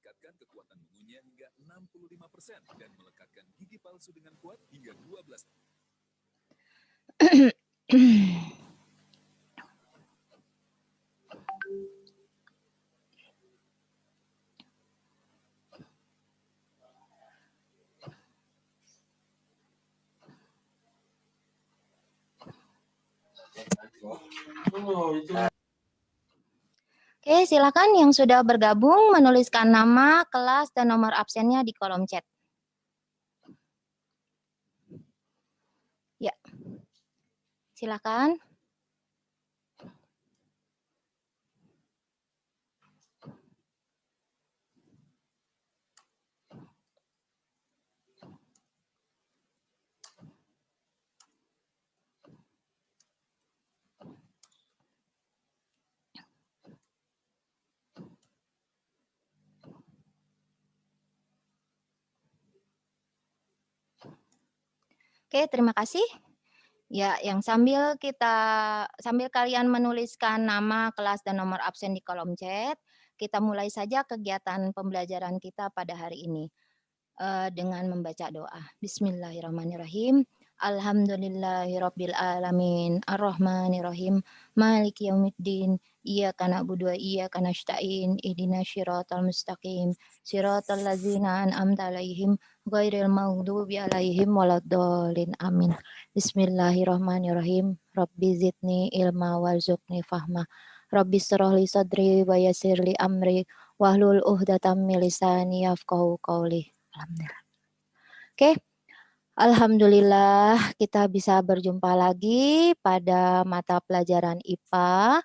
meningkatkan kekuatan mengunyah hingga 65% dan melekatkan gigi palsu dengan kuat hingga 12. Oke, silakan yang sudah bergabung menuliskan nama, kelas, dan nomor absennya di kolom chat. Ya, silakan. Oke, terima kasih. Ya, yang sambil kalian menuliskan nama, kelas, dan nomor absen di kolom chat, kita mulai saja kegiatan pembelajaran kita pada hari ini dengan membaca doa. Bismillahirrahmanirrahim. Alhamdulillahirabbil alamin. Arrahmanirrahim. Maliki yaumiddin. Iyyaka na'budu wa iyyaka nasta'in. Ihdinas siratal mustaqim. Siratal ladzina an'amta 'alaihim ghairil maghdubi 'alaihim waladdallin. Amin. Bismillahirrahmanirrahim. Rabbi zidni ilma warzuqni fahma. Rabbi shrah li sadri wa yassir li amri wahlul 'uqdatam min lisani yafqahu qawli. Alhamdulillah. Oke, alhamdulillah kita bisa berjumpa lagi pada mata pelajaran IPA.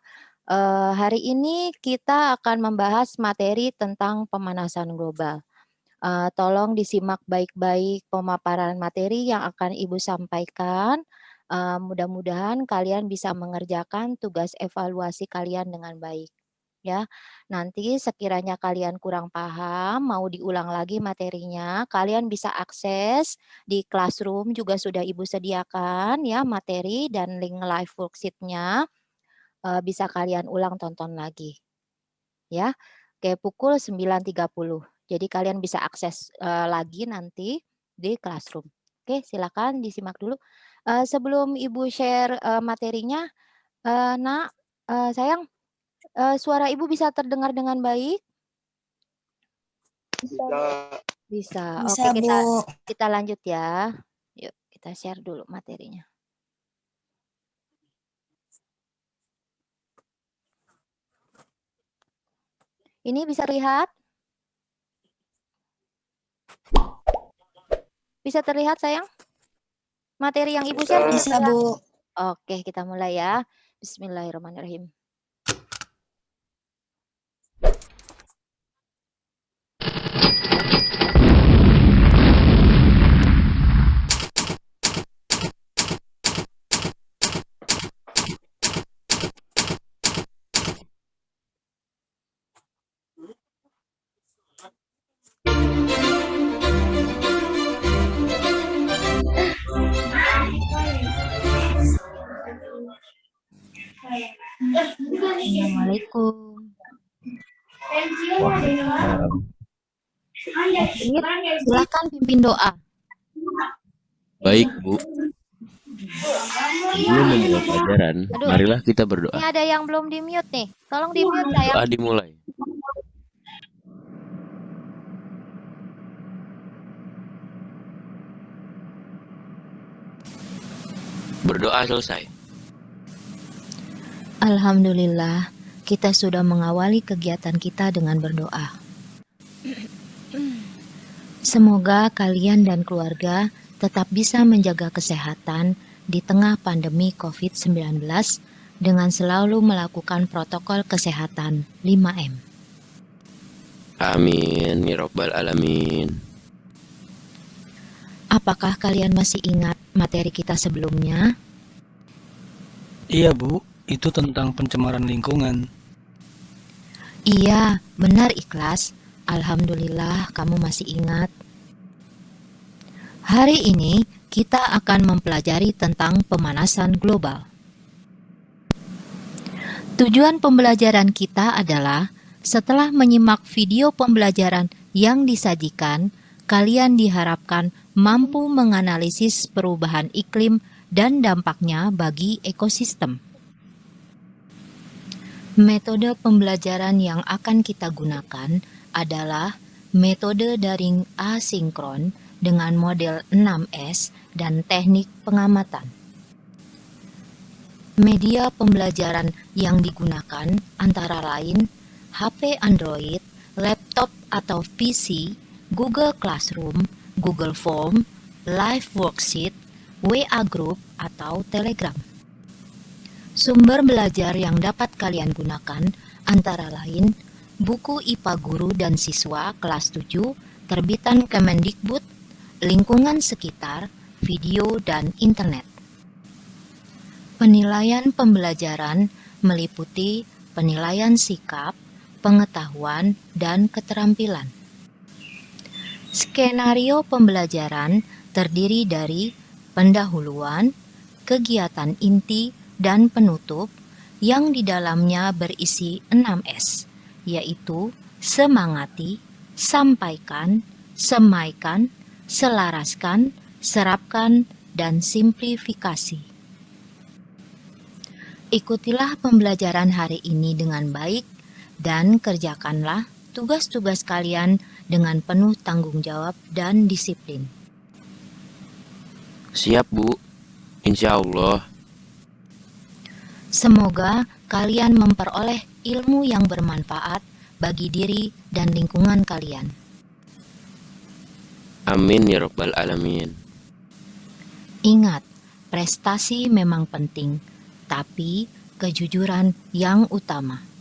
Hari ini kita akan membahas materi tentang pemanasan global. Tolong disimak baik-baik pemaparan materi yang akan Ibu sampaikan. Mudah-mudahan kalian bisa mengerjakan tugas evaluasi kalian dengan baik. Ya, nanti sekiranya kalian kurang paham, mau diulang lagi materinya, kalian bisa akses di Classroom juga sudah Ibu sediakan ya materi dan link live worksheet-nya. Bisa kalian ulang tonton lagi. Ya, kayak pukul 9.30. Jadi kalian bisa akses lagi nanti di Classroom. Oke, silakan disimak dulu. Sebelum Ibu share materinya, Nak, sayang, suara Ibu bisa terdengar dengan baik? Bisa. Oke, kita lanjut ya. Yuk, kita share dulu materinya. Ini bisa terlihat? Bisa terlihat, sayang? Materi yang Ibu share bisa, Bu. Oke, kita mulai ya. Bismillahirrahmanirrahim. Assalamualaikum. Silakan pimpin doa. Baik, Bu. Sebelum memulai pelajaran, marilah kita berdoa. Ini ada yang belum di-mute nih. Tolong di-mute, sayang. Doa dimulai. Berdoa selesai. Alhamdulillah, kita sudah mengawali kegiatan kita dengan berdoa. Semoga kalian dan keluarga tetap bisa menjaga kesehatan di tengah pandemi COVID-19 dengan selalu melakukan protokol kesehatan 5M. Amin, ya Rabbal Alamin. Apakah kalian masih ingat materi kita sebelumnya? Iya, Bu. Itu tentang pencemaran lingkungan. Iya, benar Ikhlas. Alhamdulillah kamu masih ingat. Hari ini kita akan mempelajari tentang pemanasan global. Tujuan pembelajaran kita adalah Setelah menyimak video pembelajaran yang disajikan, kalian diharapkan mampu menganalisis perubahan iklim dan dampaknya bagi ekosistem. Metode pembelajaran yang akan kita gunakan adalah metode daring asinkron dengan model 6S dan teknik pengamatan. Media pembelajaran yang digunakan antara lain HP Android, laptop atau PC, Google Classroom, Google Form, Live Worksheet, WA Group, atau Telegram. Sumber belajar yang dapat kalian gunakan antara lain buku IPA Guru dan Siswa kelas 7, terbitan Kemendikbud, lingkungan sekitar, video, dan internet. Penilaian pembelajaran meliputi penilaian sikap, pengetahuan, dan keterampilan. Skenario pembelajaran terdiri dari pendahuluan, kegiatan inti, dan penutup yang di dalamnya berisi 6S, yaitu semangati, sampaikan, semaikan, selaraskan, serapkan, dan simplifikasi. Ikutilah pembelajaran hari ini dengan baik dan kerjakanlah tugas-tugas kalian dengan penuh tanggung jawab dan disiplin. Siap, Bu. Insya Allah. Semoga kalian memperoleh ilmu yang bermanfaat bagi diri dan lingkungan kalian. Amin ya Rabbal Alamin. Ingat, prestasi memang penting, tapi kejujuran yang utama.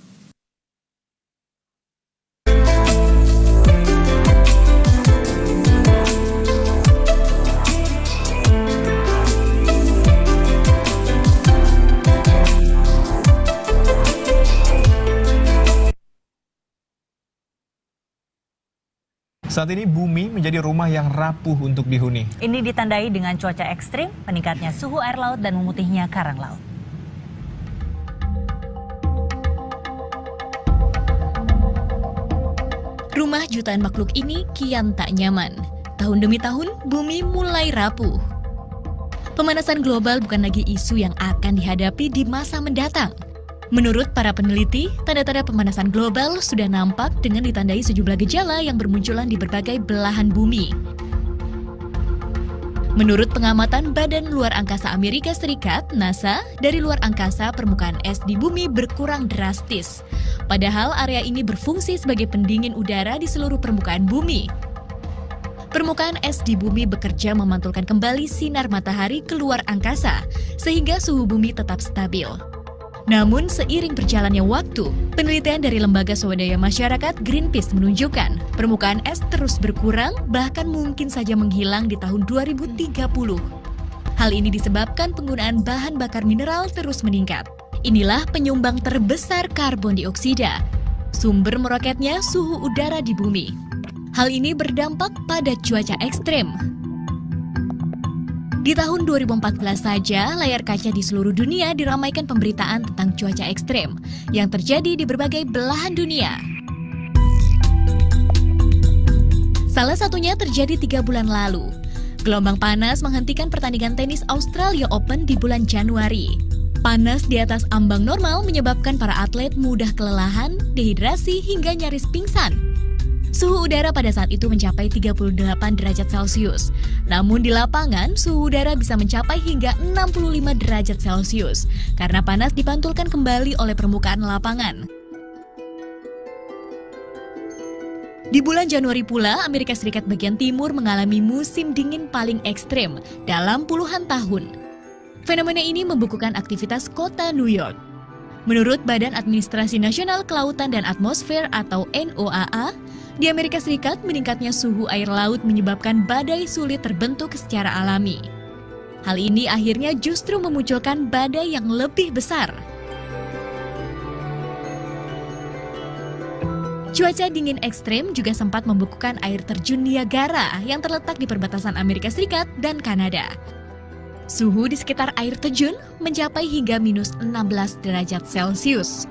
Saat ini bumi menjadi rumah yang rapuh untuk dihuni. Ini ditandai dengan cuaca ekstrim, meningkatnya suhu air laut dan memutihnya karang laut. Rumah jutaan makhluk ini kian tak nyaman. Tahun demi tahun, bumi mulai rapuh. Pemanasan global bukan lagi isu yang akan dihadapi di masa mendatang. Menurut para peneliti, tanda-tanda pemanasan global sudah nampak dengan ditandai sejumlah gejala yang bermunculan di berbagai belahan bumi. Menurut pengamatan Badan Luar Angkasa Amerika Serikat, NASA, dari luar angkasa permukaan es di bumi berkurang drastis. Padahal area ini berfungsi sebagai pendingin udara di seluruh permukaan bumi. Permukaan es di bumi bekerja memantulkan kembali sinar matahari ke luar angkasa, sehingga suhu bumi tetap stabil. Namun, seiring berjalannya waktu, penelitian dari Lembaga Swadaya Masyarakat Greenpeace menunjukkan permukaan es terus berkurang, bahkan mungkin saja menghilang di tahun 2030. Hal ini disebabkan penggunaan bahan bakar mineral terus meningkat. Inilah penyumbang terbesar karbon dioksida, sumber meroketnya suhu udara di bumi. Hal ini berdampak pada cuaca ekstrem. Di tahun 2014 saja, layar kaca di seluruh dunia diramaikan pemberitaan tentang cuaca ekstrem yang terjadi di berbagai belahan dunia. Salah satunya terjadi 3 bulan lalu. Gelombang panas menghentikan pertandingan tenis Australia Open di bulan Januari. Panas di atas ambang normal menyebabkan para atlet mudah kelelahan, dehidrasi, hingga nyaris pingsan. Suhu udara pada saat itu mencapai 38 derajat Celcius. Namun di lapangan, suhu udara bisa mencapai hingga 65 derajat Celcius karena panas dipantulkan kembali oleh permukaan lapangan. Di bulan Januari pula, Amerika Serikat bagian timur mengalami musim dingin paling ekstrem dalam puluhan tahun. Fenomena ini membukukan aktivitas kota New York. Menurut Badan Administrasi Nasional Kelautan dan Atmosfer atau NOAA, di Amerika Serikat meningkatnya suhu air laut menyebabkan badai sulit terbentuk secara alami. Hal ini akhirnya justru memunculkan badai yang lebih besar. Cuaca dingin ekstrem juga sempat membukukan air terjun Niagara yang terletak di perbatasan Amerika Serikat dan Kanada. Suhu di sekitar air terjun mencapai hingga minus 16 derajat Celcius.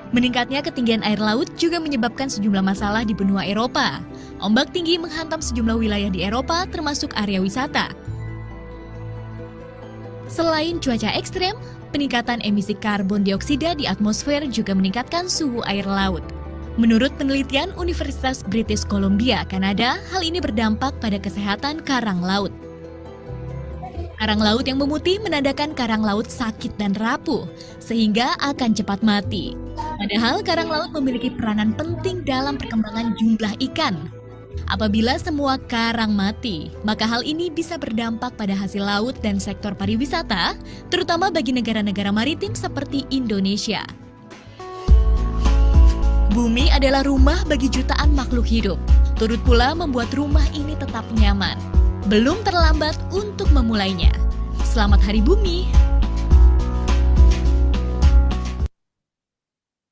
Meningkatnya ketinggian air laut juga menyebabkan sejumlah masalah di benua Eropa. Ombak tinggi menghantam sejumlah wilayah di Eropa termasuk area wisata. Selain cuaca ekstrem, peningkatan emisi karbon dioksida di atmosfer juga meningkatkan suhu air laut. Menurut penelitian Universitas British Columbia, Kanada, hal ini berdampak pada kesehatan karang laut. Karang laut yang memutih menandakan karang laut sakit dan rapuh, sehingga akan cepat mati. Padahal karang laut memiliki peranan penting dalam perkembangan jumlah ikan. Apabila semua karang mati, maka hal ini bisa berdampak pada hasil laut dan sektor pariwisata, terutama bagi negara-negara maritim seperti Indonesia. Bumi adalah rumah bagi jutaan makhluk hidup, turut pula membuat rumah ini tetap nyaman. Belum terlambat untuk memulainya. Selamat Hari Bumi!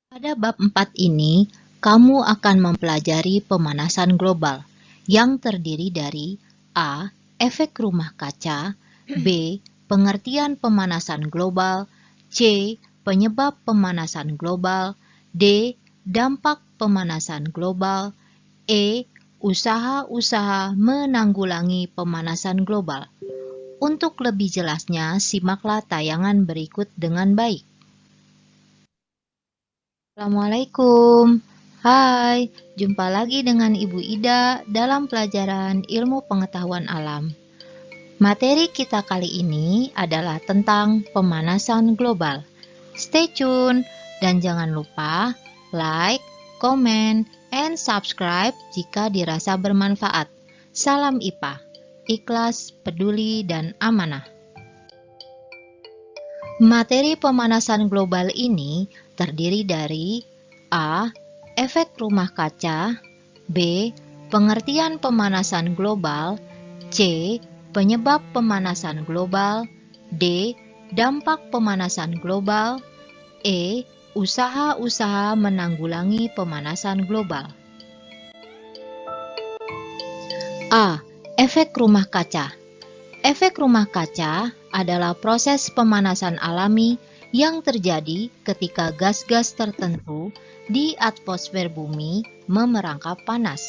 Pada bab 4 ini, kamu akan mempelajari pemanasan global yang terdiri dari A. Efek rumah kaca, B. Pengertian pemanasan global, C. Penyebab pemanasan global, D. Dampak pemanasan global, E. Usaha-usaha menanggulangi pemanasan global. Untuk lebih jelasnya, simaklah tayangan berikut dengan baik. Assalamualaikum. Hai, jumpa lagi dengan Ibu Ida dalam pelajaran Ilmu Pengetahuan Alam. Materi kita kali ini adalah tentang pemanasan global. Stay tune dan jangan lupa like, comment, and subscribe jika dirasa bermanfaat. Salam IPA, ikhlas, peduli, dan amanah. Materi pemanasan global ini terdiri dari A. Efek rumah kaca, B. Pengertian pemanasan global, C. Penyebab pemanasan global, D. Dampak pemanasan global, E. Usaha-usaha menanggulangi pemanasan global. A. Efek rumah kaca. Efek rumah kaca adalah proses pemanasan alami yang terjadi ketika gas-gas tertentu di atmosfer bumi memerangkap panas.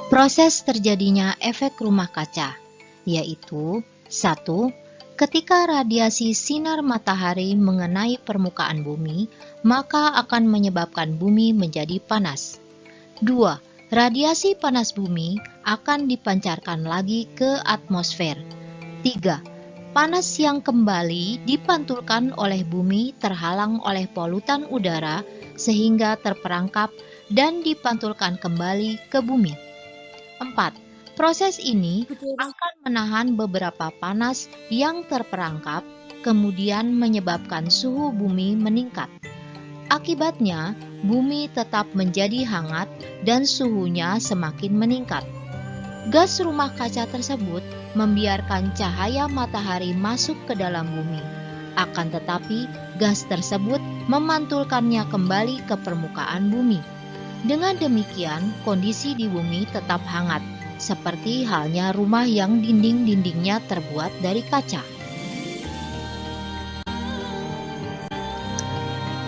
Proses terjadinya efek rumah kaca yaitu 1. Ketika radiasi sinar matahari mengenai permukaan bumi, maka akan menyebabkan bumi menjadi panas. 2. Radiasi panas bumi akan dipancarkan lagi ke atmosfer. 3. Panas yang kembali dipantulkan oleh bumi terhalang oleh polutan udara sehingga terperangkap dan dipantulkan kembali ke bumi. 4. Proses ini akan menahan beberapa panas yang terperangkap, kemudian menyebabkan suhu bumi meningkat. Akibatnya, bumi tetap menjadi hangat dan suhunya semakin meningkat. Gas rumah kaca tersebut membiarkan cahaya matahari masuk ke dalam bumi. Akan tetapi, gas tersebut memantulkannya kembali ke permukaan bumi. Dengan demikian, kondisi di bumi tetap hangat, seperti halnya rumah yang dinding-dindingnya terbuat dari kaca.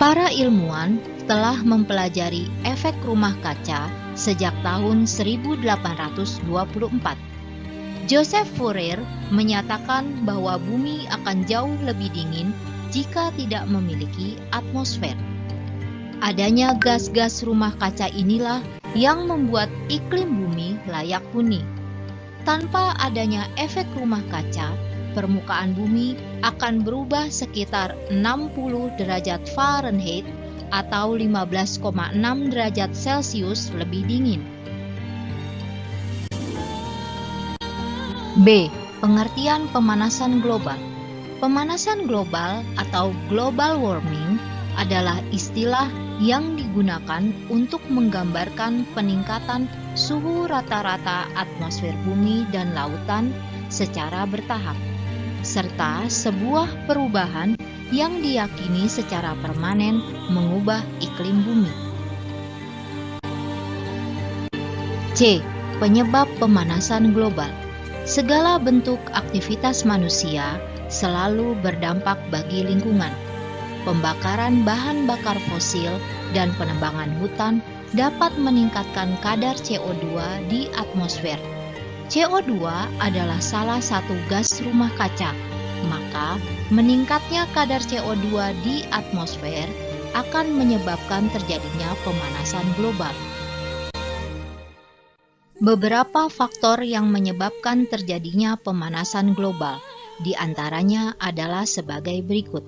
Para ilmuwan telah mempelajari efek rumah kaca sejak tahun 1824. Joseph Fourier menyatakan bahwa bumi akan jauh lebih dingin jika tidak memiliki atmosfer. Adanya gas-gas rumah kaca inilah yang membuat iklim bumi layak huni. Tanpa adanya efek rumah kaca, permukaan bumi akan berubah sekitar 60 derajat Fahrenheit atau 15,6 derajat Celcius lebih dingin. B. Pengertian pemanasan global. Pemanasan global atau global warming adalah istilah yang digunakan untuk menggambarkan peningkatan suhu rata-rata atmosfer bumi dan lautan secara bertahap, serta sebuah perubahan yang diyakini secara permanen mengubah iklim bumi. C. Penyebab pemanasan global. Segala bentuk aktivitas manusia selalu berdampak bagi lingkungan. pembakaran bahan bakar fosil, dan penebangan hutan dapat meningkatkan kadar CO2 di atmosfer. CO2 adalah salah satu gas rumah kaca, maka meningkatnya kadar CO2 di atmosfer akan menyebabkan terjadinya pemanasan global. Beberapa faktor yang menyebabkan terjadinya pemanasan global, di antaranya adalah sebagai berikut.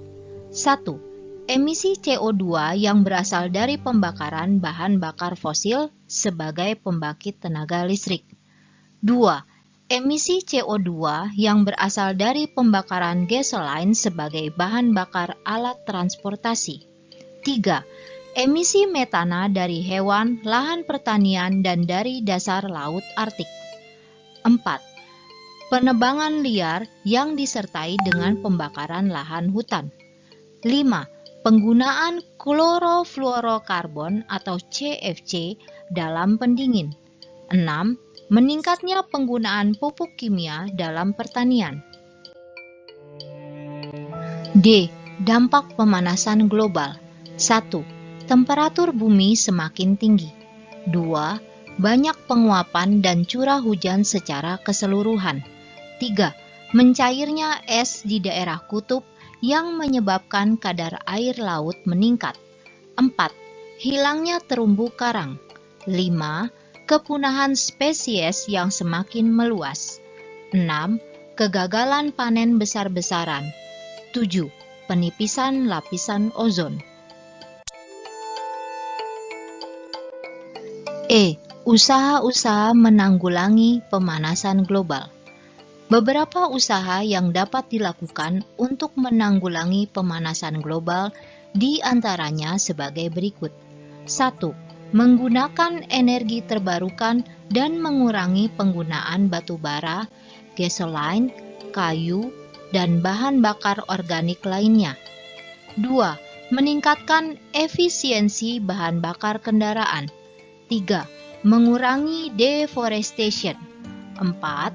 1. Emisi CO2 yang berasal dari pembakaran bahan bakar fosil sebagai pembangkit tenaga listrik. 2. Emisi CO2 yang berasal dari pembakaran gasoline sebagai bahan bakar alat transportasi. 3. Emisi metana dari hewan, lahan pertanian, dan dari dasar laut Arktik. 4. Penebangan liar yang disertai dengan pembakaran lahan hutan. 5. Penggunaan klorofluorokarbon atau CFC dalam pendingin. 6. Meningkatnya penggunaan pupuk kimia dalam pertanian. D. Dampak pemanasan global. 1. Temperatur bumi semakin tinggi. 2. Banyak penguapan dan curah hujan secara keseluruhan. 3. Mencairnya es di daerah kutub yang menyebabkan kadar air laut meningkat. 4. Hilangnya terumbu karang. 5. Kepunahan spesies yang semakin meluas. 6. Kegagalan panen besar-besaran. 7. Penipisan lapisan ozon. E. Usaha-usaha menanggulangi pemanasan global. Beberapa usaha yang dapat dilakukan untuk menanggulangi pemanasan global di antaranya sebagai berikut. 1. Menggunakan energi terbarukan dan mengurangi penggunaan batu bara, gasoline, kayu, dan bahan bakar organik lainnya. 2. Meningkatkan efisiensi bahan bakar kendaraan. 3. Mengurangi deforestation. 4.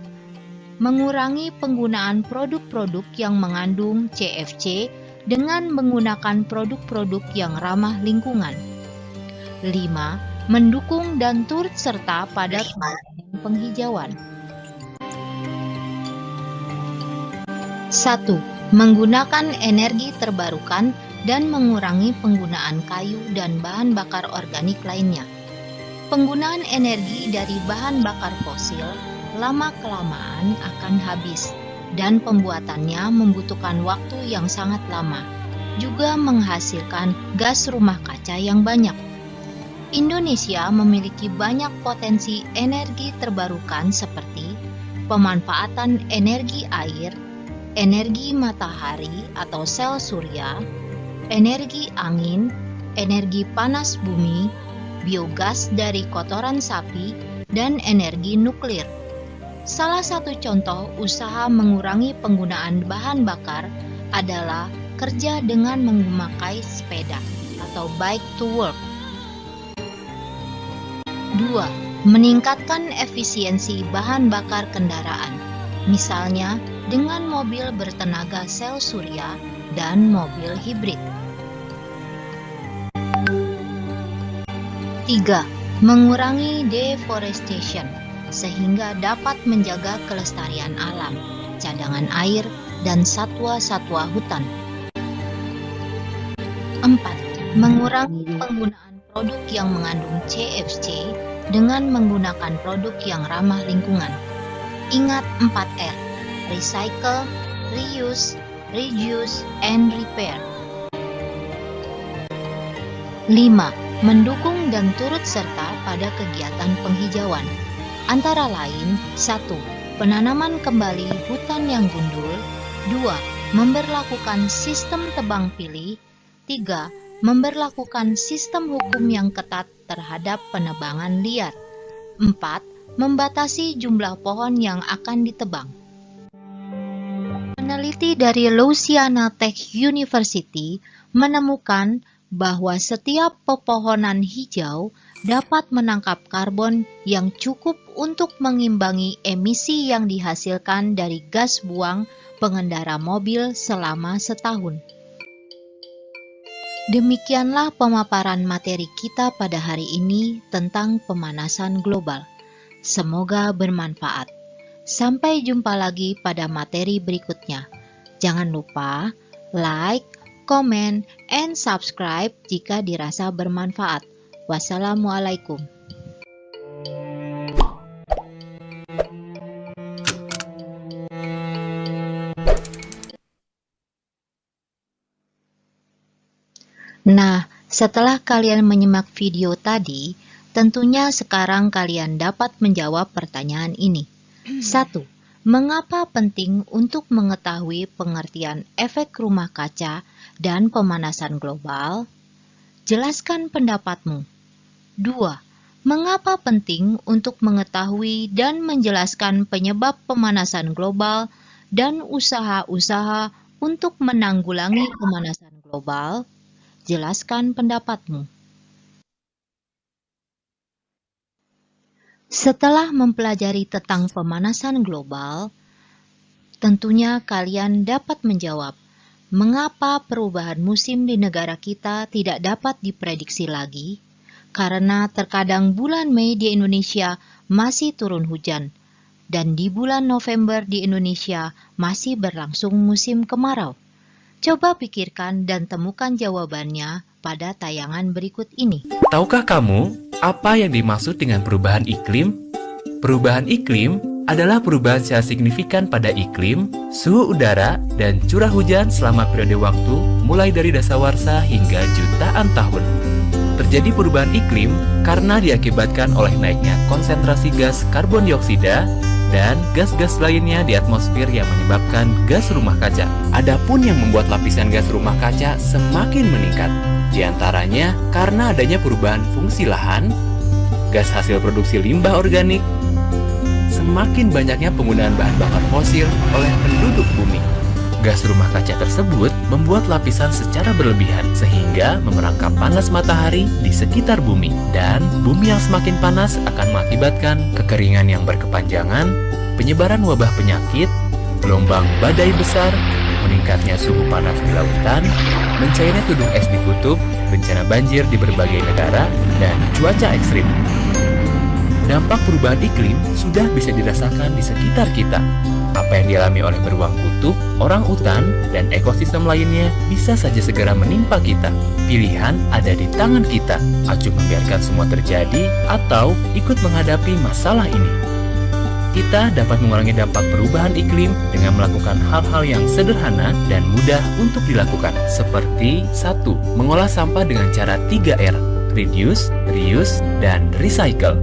Mengurangi penggunaan produk-produk yang mengandung CFC dengan menggunakan produk-produk yang ramah lingkungan. 5. Mendukung dan turut serta pada penghijauan. 1. Menggunakan energi terbarukan dan mengurangi penggunaan kayu dan bahan bakar organik lainnya. Penggunaan energi dari bahan bakar fosil lama-kelamaan akan habis dan pembuatannya membutuhkan waktu yang sangat lama, juga menghasilkan gas rumah kaca yang banyak. Indonesia memiliki banyak potensi energi terbarukan seperti pemanfaatan energi air, energi matahari atau sel surya, energi angin, energi panas bumi, biogas dari kotoran sapi, dan energi nuklir. Salah satu contoh usaha mengurangi penggunaan bahan bakar adalah kerja dengan memakai sepeda atau bike to work. 2. Meningkatkan efisiensi bahan bakar kendaraan, misalnya dengan mobil bertenaga sel surya dan mobil hibrid. 3. Mengurangi deforestation, sehingga dapat menjaga kelestarian alam, cadangan air, dan satwa-satwa hutan. 4. Mengurangi penggunaan produk yang mengandung CFC dengan menggunakan produk yang ramah lingkungan. Ingat 4R, recycle, reuse, reduce, and repair. 5. Mendukung dan turut serta pada kegiatan penghijauan. Antara lain, 1. Penanaman kembali hutan yang gundul. 2. Memberlakukan sistem tebang pilih. 3. Memberlakukan sistem hukum yang ketat terhadap penebangan liar. 4. Membatasi jumlah pohon yang akan ditebang. Peneliti dari Louisiana Tech University menemukan bahwa setiap pepohonan hijau dapat menangkap karbon yang cukup untuk mengimbangi emisi yang dihasilkan dari gas buang pengendara mobil selama setahun. Demikianlah pemaparan materi kita pada hari ini tentang pemanasan global. Semoga bermanfaat. Sampai jumpa lagi pada materi berikutnya. Jangan lupa like, comment, and subscribe jika dirasa bermanfaat. Wassalamualaikum. Nah, setelah kalian menyimak video tadi, tentunya sekarang kalian dapat menjawab pertanyaan ini. 1. Mengapa penting untuk mengetahui pengertian efek rumah kaca dan pemanasan global? Jelaskan pendapatmu. 2. Mengapa penting untuk mengetahui dan menjelaskan penyebab pemanasan global dan usaha-usaha untuk menanggulangi pemanasan global? Jelaskan pendapatmu. Setelah mempelajari tentang pemanasan global, tentunya kalian dapat menjawab mengapa perubahan musim di negara kita tidak dapat diprediksi lagi, karena terkadang bulan Mei di Indonesia masih turun hujan, dan di bulan November di Indonesia masih berlangsung musim kemarau. Coba pikirkan dan temukan jawabannya pada tayangan berikut ini. Tahukah kamu apa yang dimaksud dengan perubahan iklim? Perubahan iklim adalah perubahan secara signifikan pada iklim, suhu udara, dan curah hujan selama periode waktu mulai dari dasawarsa hingga jutaan tahun. Terjadi perubahan iklim karena diakibatkan oleh naiknya konsentrasi gas karbon dioksida dan gas-gas lainnya di atmosfer yang menyebabkan gas rumah kaca. Adapun yang membuat lapisan gas rumah kaca semakin meningkat, diantaranya karena adanya perubahan fungsi lahan, gas hasil produksi limbah organik, semakin banyaknya penggunaan bahan bakar fosil oleh penduduk bumi. Gas rumah kaca tersebut membuat lapisan secara berlebihan sehingga memerangkap panas matahari di sekitar bumi, dan bumi yang semakin panas akan mengakibatkan kekeringan yang berkepanjangan, penyebaran wabah penyakit, gelombang badai besar, meningkatnya suhu panas di lautan, mencairnya tudung es di kutub, bencana banjir di berbagai negara, dan cuaca ekstrim. Dampak perubahan iklim sudah bisa dirasakan di sekitar kita. Apa yang dialami oleh beruang kutub, orang utan, dan ekosistem lainnya bisa saja segera menimpa kita. Pilihan ada di tangan kita, acuh membiarkan semua terjadi atau ikut menghadapi masalah ini. Kita dapat mengurangi dampak perubahan iklim dengan melakukan hal-hal yang sederhana dan mudah untuk dilakukan, seperti 1. Mengolah sampah dengan cara 3R, reduce, reuse, dan recycle.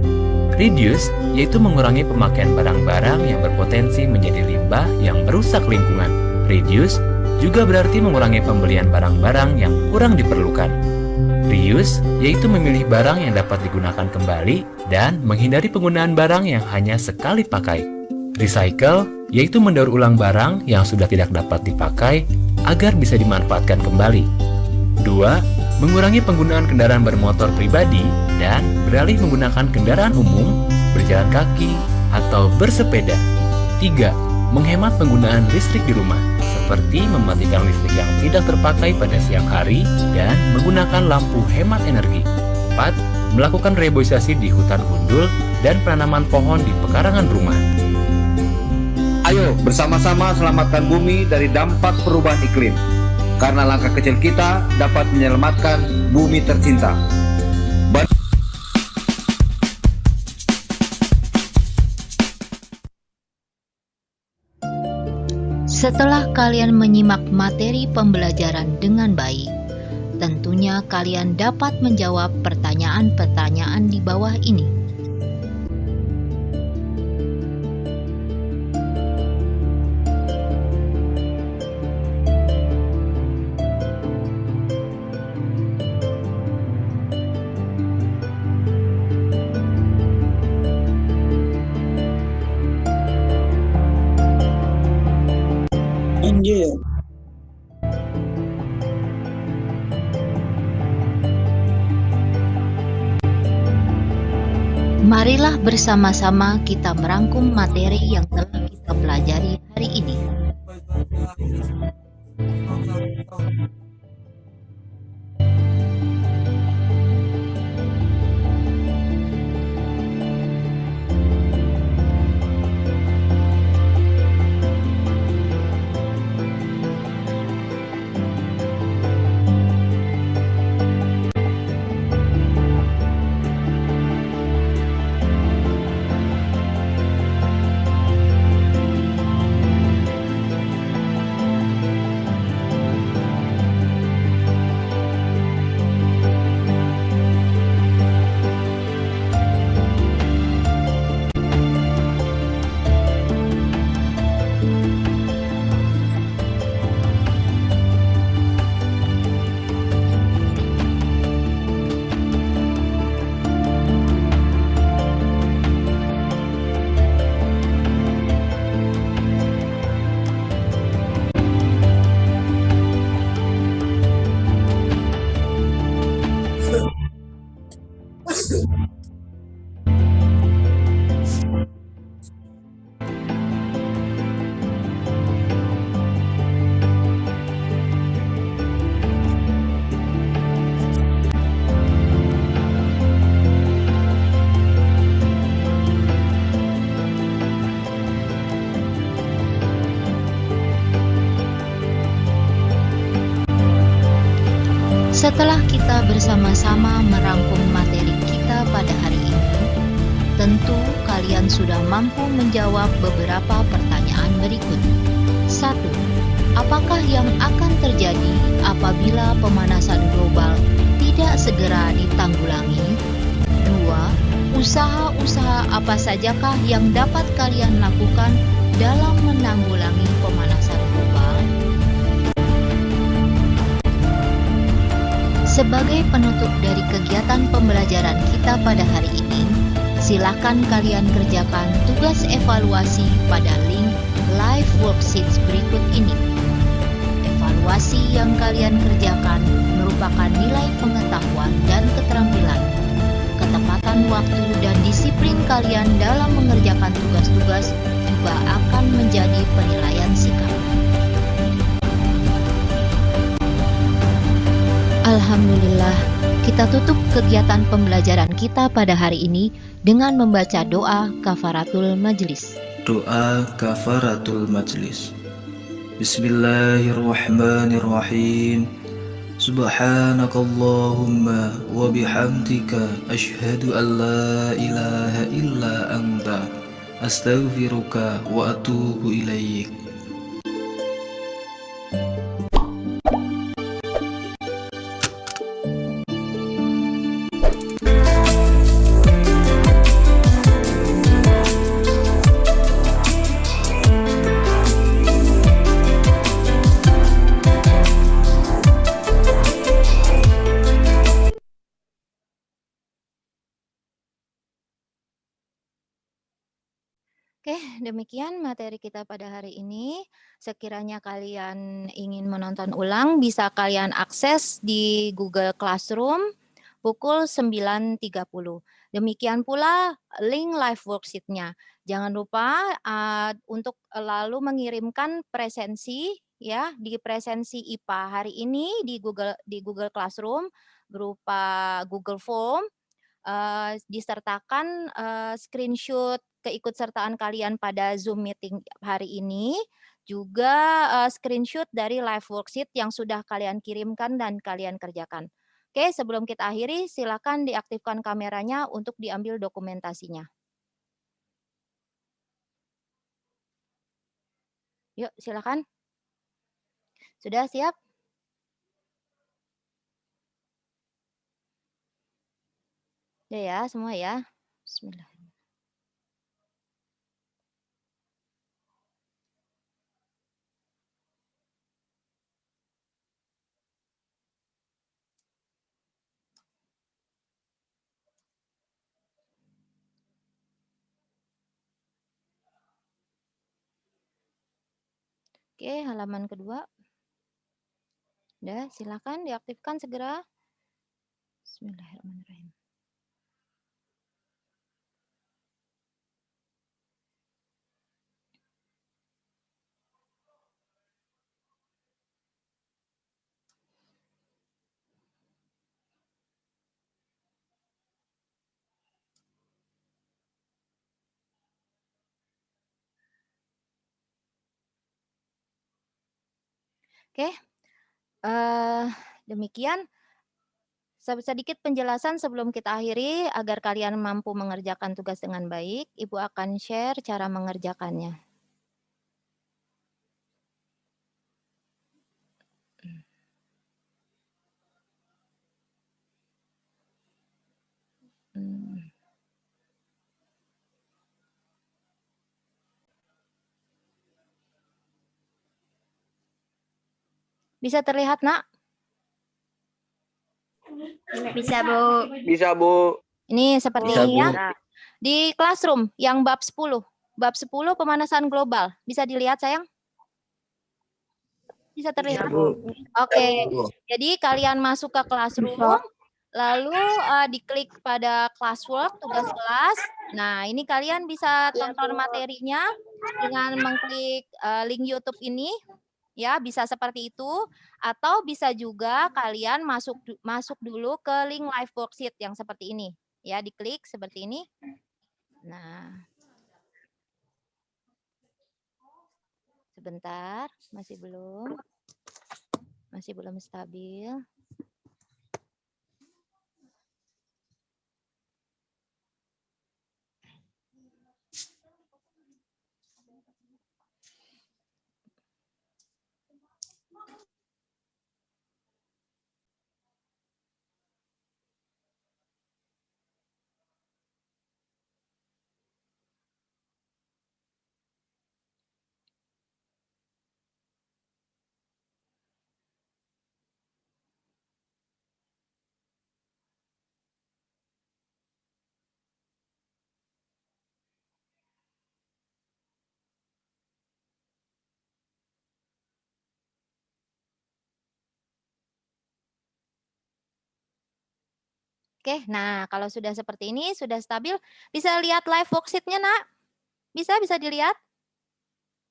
Reduce yaitu mengurangi pemakaian barang-barang yang berpotensi menjadi limbah yang merusak lingkungan. Reduce juga berarti mengurangi pembelian barang-barang yang kurang diperlukan. Reuse yaitu memilih barang yang dapat digunakan kembali dan menghindari penggunaan barang yang hanya sekali pakai. Recycle yaitu mendaur ulang barang yang sudah tidak dapat dipakai agar bisa dimanfaatkan kembali. 2. Mengurangi penggunaan kendaraan bermotor pribadi dan beralih menggunakan kendaraan umum, berjalan kaki, atau bersepeda. 3. Menghemat penggunaan listrik di rumah, seperti mematikan listrik yang tidak terpakai pada siang hari dan menggunakan lampu hemat energi. 4. Melakukan reboisasi di hutan gundul dan penanaman pohon di pekarangan rumah. Ayo bersama-sama selamatkan bumi dari dampak perubahan iklim. Karena langkah kecil kita dapat menyelamatkan bumi tercinta. Setelah kalian menyimak materi pembelajaran dengan baik, tentunya kalian dapat menjawab pertanyaan-pertanyaan di bawah ini. Marilah bersama-sama kita merangkum materi yang telah kita pelajari hari ini. Setelah kita bersama-sama merangkum materi kita pada hari ini, tentu kalian sudah mampu menjawab beberapa pertanyaan berikut. 1. Apakah yang akan terjadi apabila pemanasan global tidak segera ditanggulangi? 2. Usaha-usaha apa sajakah yang dapat kalian lakukan dalam menanggulangi pemanasan global? Sebagai penutup dari kegiatan pembelajaran kita pada hari ini, silakan kalian kerjakan tugas evaluasi pada link live worksheets berikut ini. Evaluasi yang kalian kerjakan merupakan nilai pengetahuan dan keterampilan, ketepatan waktu dan disiplin kalian dalam mengerjakan tugas-tugas juga akan menjadi penilaian sikap. Alhamdulillah, kita tutup kegiatan pembelajaran kita pada hari ini dengan membaca doa kafaratul majlis. Doa kafaratul majlis. Bismillahirrahmanirrahim. Subhanakallahumma wa bihamdika asyhadu an la ilaha illa anta astaghfiruka wa atubu ilaik. Oke, demikian materi kita pada hari ini. Sekiranya kalian ingin menonton ulang, bisa kalian akses di Google Classroom pukul 9.30. Demikian pula link live worksheet-nya. Jangan lupa untuk lalu mengirimkan presensi ya di presensi IPA hari ini di Google Classroom berupa Google Form. Disertakan screenshot keikutsertaan kalian pada Zoom meeting hari ini, juga screenshot dari live worksheet yang sudah kalian kirimkan dan kalian kerjakan. Oke, sebelum kita akhiri, silakan diaktifkan kameranya untuk diambil dokumentasinya. Yuk, silakan. Sudah siap? Udah ya, semua ya. Bismillah. Oke, halaman kedua. Udah, silakan diaktifkan segera. Bismillahirrahmanirrahim. Oke, demikian sedikit penjelasan sebelum kita akhiri agar kalian mampu mengerjakan tugas dengan baik. Ibu akan share cara mengerjakannya. Bisa terlihat, Nak? Bisa, Bu. Bisa, Bu. Ini seperti Bisa, ini Bu. ya. Di Classroom yang bab 10. Bab 10 pemanasan global. Bisa dilihat, sayang? Bisa terlihat? Oke. Jadi kalian masuk ke Classroom, lalu diklik pada classwork, tugas kelas. Nah, ini kalian bisa tonton materinya dengan mengklik link YouTube ini. Ya, bisa seperti itu, atau bisa juga kalian masuk dulu ke link live worksheet yang seperti ini. Ya, diklik seperti ini. Nah, sebentar, masih belum stabil. Oke, nah kalau sudah seperti ini, sudah stabil, bisa lihat live worksheet-nya, Nak? Bisa dilihat?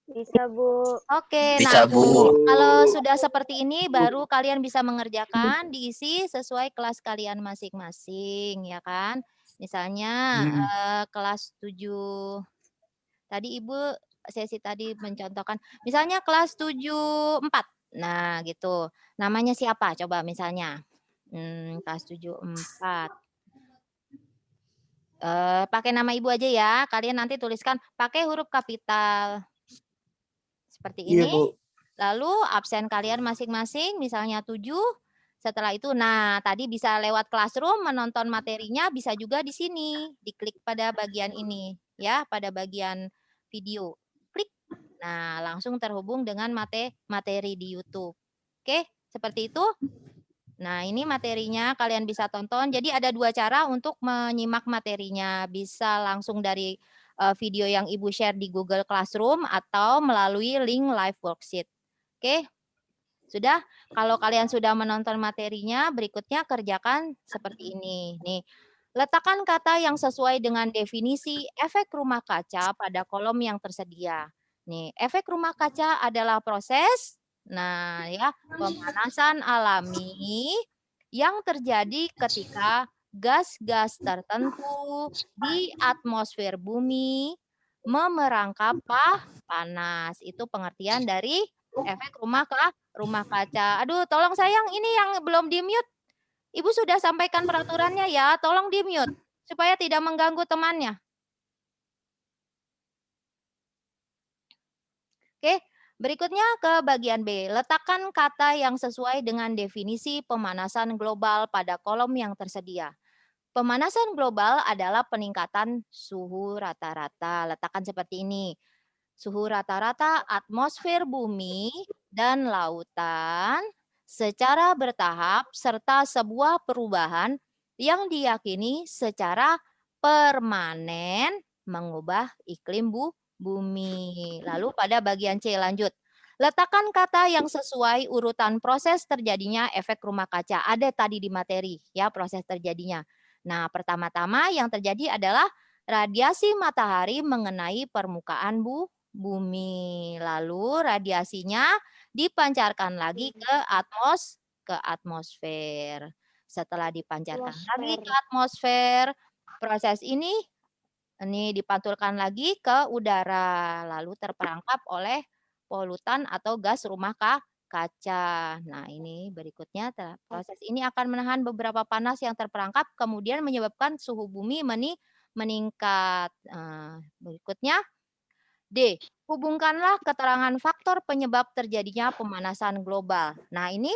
Bisa, Bu. Oke, Bisa, nah Bu. kalau sudah seperti ini baru kalian bisa mengerjakan, diisi sesuai kelas kalian masing-masing, ya kan? Misalnya kelas 7, tadi Ibu sesi tadi mencontohkan, misalnya kelas 7-4. Nah, gitu. Namanya siapa coba misalnya? Kelas 7-4. Pakai nama Ibu aja ya. Kalian nanti tuliskan pakai huruf kapital. Seperti ini. Lalu absen kalian masing-masing misalnya 7. Setelah itu, nah tadi bisa lewat Classroom menonton materinya, bisa juga di sini. Diklik pada bagian ini ya, pada bagian video. Klik. Nah, langsung terhubung dengan materi di YouTube. Oke, seperti itu. Nah, ini materinya kalian bisa tonton. Jadi ada 2 cara untuk menyimak materinya. Bisa langsung dari video yang Ibu share di Google Classroom atau melalui link live worksheet. Oke, sudah? Kalau kalian sudah menonton materinya, berikutnya kerjakan seperti ini. Nih, letakkan kata yang sesuai dengan definisi efek rumah kaca pada kolom yang tersedia. Nih, efek rumah kaca adalah proses, nah ya, pemanasan alami yang terjadi ketika gas-gas tertentu di atmosfer bumi memerangkap panas. Itu pengertian dari efek rumah kaca. Aduh, tolong sayang, ini yang belum di-mute. Ibu sudah sampaikan peraturannya ya, tolong di-mute supaya tidak mengganggu temannya. Oke, berikutnya ke bagian B. Letakkan kata yang sesuai dengan definisi pemanasan global pada kolom yang tersedia. Pemanasan global adalah peningkatan suhu rata-rata. Letakkan seperti ini. Suhu rata-rata atmosfer bumi dan lautan secara bertahap serta sebuah perubahan yang diyakini secara permanen mengubah iklim bumi. Lalu pada bagian C lanjut. Letakkan kata yang sesuai urutan proses terjadinya efek rumah kaca. Ada tadi di materi ya proses terjadinya. Nah, pertama-tama yang terjadi adalah radiasi matahari mengenai permukaan bumi. Lalu radiasinya dipancarkan lagi ke atmosfer. Setelah dipancarkan lagi ke atmosfer, proses ini dipantulkan lagi ke udara, lalu terperangkap oleh polutan atau gas rumah kaca. Nah, ini berikutnya proses ini akan menahan beberapa panas yang terperangkap, kemudian menyebabkan suhu bumi meningkat. Berikutnya D. Hubungkanlah keterangan faktor penyebab terjadinya pemanasan global. Nah, ini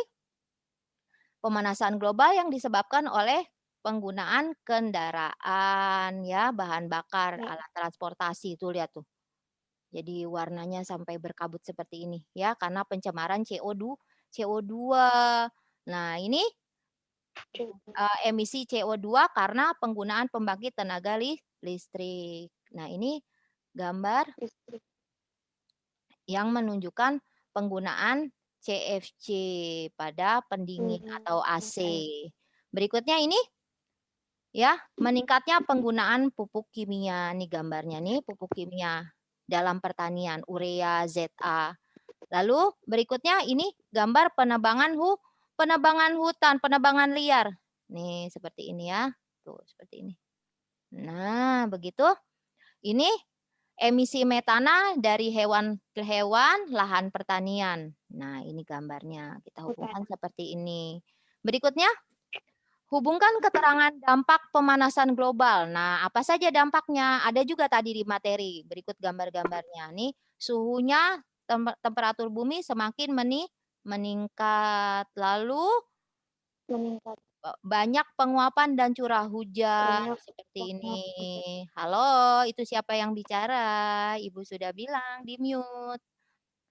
pemanasan global yang disebabkan oleh penggunaan kendaraan ya, bahan bakar, alat transportasi. Tuh lihat tuh. Jadi warnanya sampai berkabut seperti ini ya, karena pencemaran CO2. Nah, ini emisi CO2 karena penggunaan pembangkit tenaga listrik. Nah, ini gambar yang menunjukkan penggunaan CFC pada pendingin atau AC. Berikutnya ini ya, meningkatnya penggunaan pupuk kimia. Nih gambarnya nih, pupuk kimia dalam pertanian, urea, ZA. Lalu berikutnya ini gambar penebangan hutan, penebangan liar. Nih seperti ini ya. Tuh, seperti ini. Nah, begitu. Ini emisi metana dari hewan lahan pertanian. Nah, ini gambarnya. Kita hubungkan seperti ini. Berikutnya, hubungkan keterangan dampak pemanasan global. Nah, apa saja dampaknya? Ada juga tadi di materi. Berikut gambar-gambarnya. Nih, suhunya, temperatur bumi semakin meningkat. Lalu banyak penguapan dan curah hujan seperti ini. Halo, itu siapa yang bicara? Ibu sudah bilang di mute.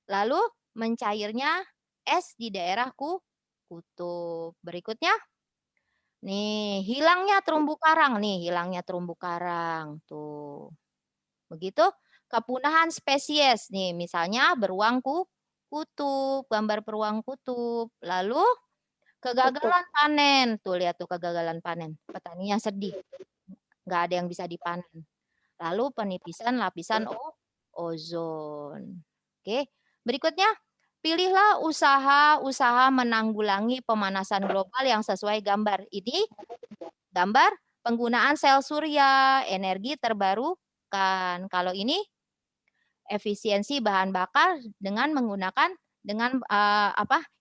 Lalu mencairnya es di daerah kutub. Berikutnya, nih hilangnya terumbu karang. Nih hilangnya terumbu karang. Tuh. Begitu kepunahan spesies. Nih misalnya beruang kutub, gambar beruang kutub. Lalu Kegagalan panen. Tuh lihat tuh kegagalan panen. Petaninya sedih. Nggak ada yang bisa dipanen. Lalu penipisan lapisan ozon. Oke, berikutnya pilihlah usaha menanggulangi pemanasan global yang sesuai gambar. Ini gambar penggunaan sel surya, energi terbarukan. Kalau ini efisiensi bahan bakar dengan menggunakan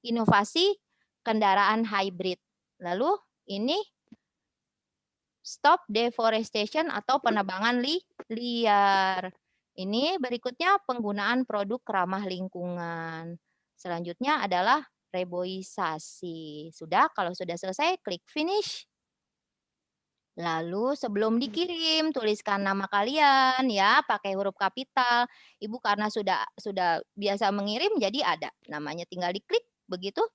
inovasi kendaraan hybrid. Lalu ini stop deforestation atau penebangan liar. Ini berikutnya penggunaan produk ramah lingkungan. Selanjutnya adalah reboisasi. Sudah, kalau sudah selesai klik finish. Lalu sebelum dikirim tuliskan nama kalian ya pakai huruf kapital. Ibu karena sudah biasa mengirim jadi ada namanya, tinggal diklik begitu.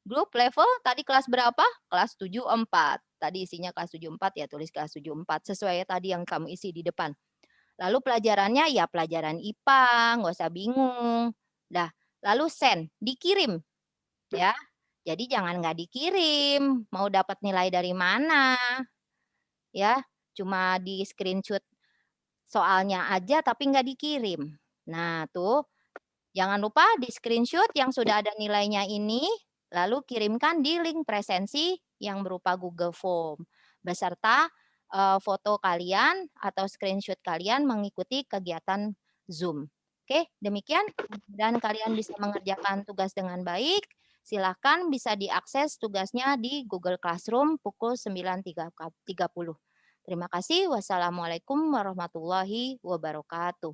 Grup level tadi kelas berapa? Kelas 74. Tadi isinya kelas 74 ya, tulis kelas 74 sesuai tadi yang kamu isi di depan. Lalu pelajarannya ya pelajaran IPA, nggak usah bingung. Dah, lalu send, dikirim ya. Jadi jangan nggak dikirim, mau dapat nilai dari mana? Ya, cuma di screenshot soalnya aja tapi nggak dikirim. Nah, tuh jangan lupa di screenshot yang sudah ada nilainya ini, lalu kirimkan di link presensi yang berupa Google Form beserta foto kalian atau screenshot kalian mengikuti kegiatan Zoom. Oke, demikian. Dan kalian bisa mengerjakan tugas dengan baik. Silahkan bisa diakses tugasnya di Google Classroom pukul 9.30. Terima kasih. Wassalamualaikum warahmatullahi wabarakatuh.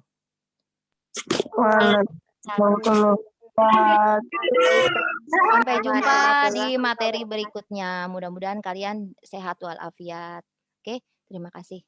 Sampai jumpa di materi berikutnya. Mudah-mudahan kalian sehat walafiat. Oke, terima kasih.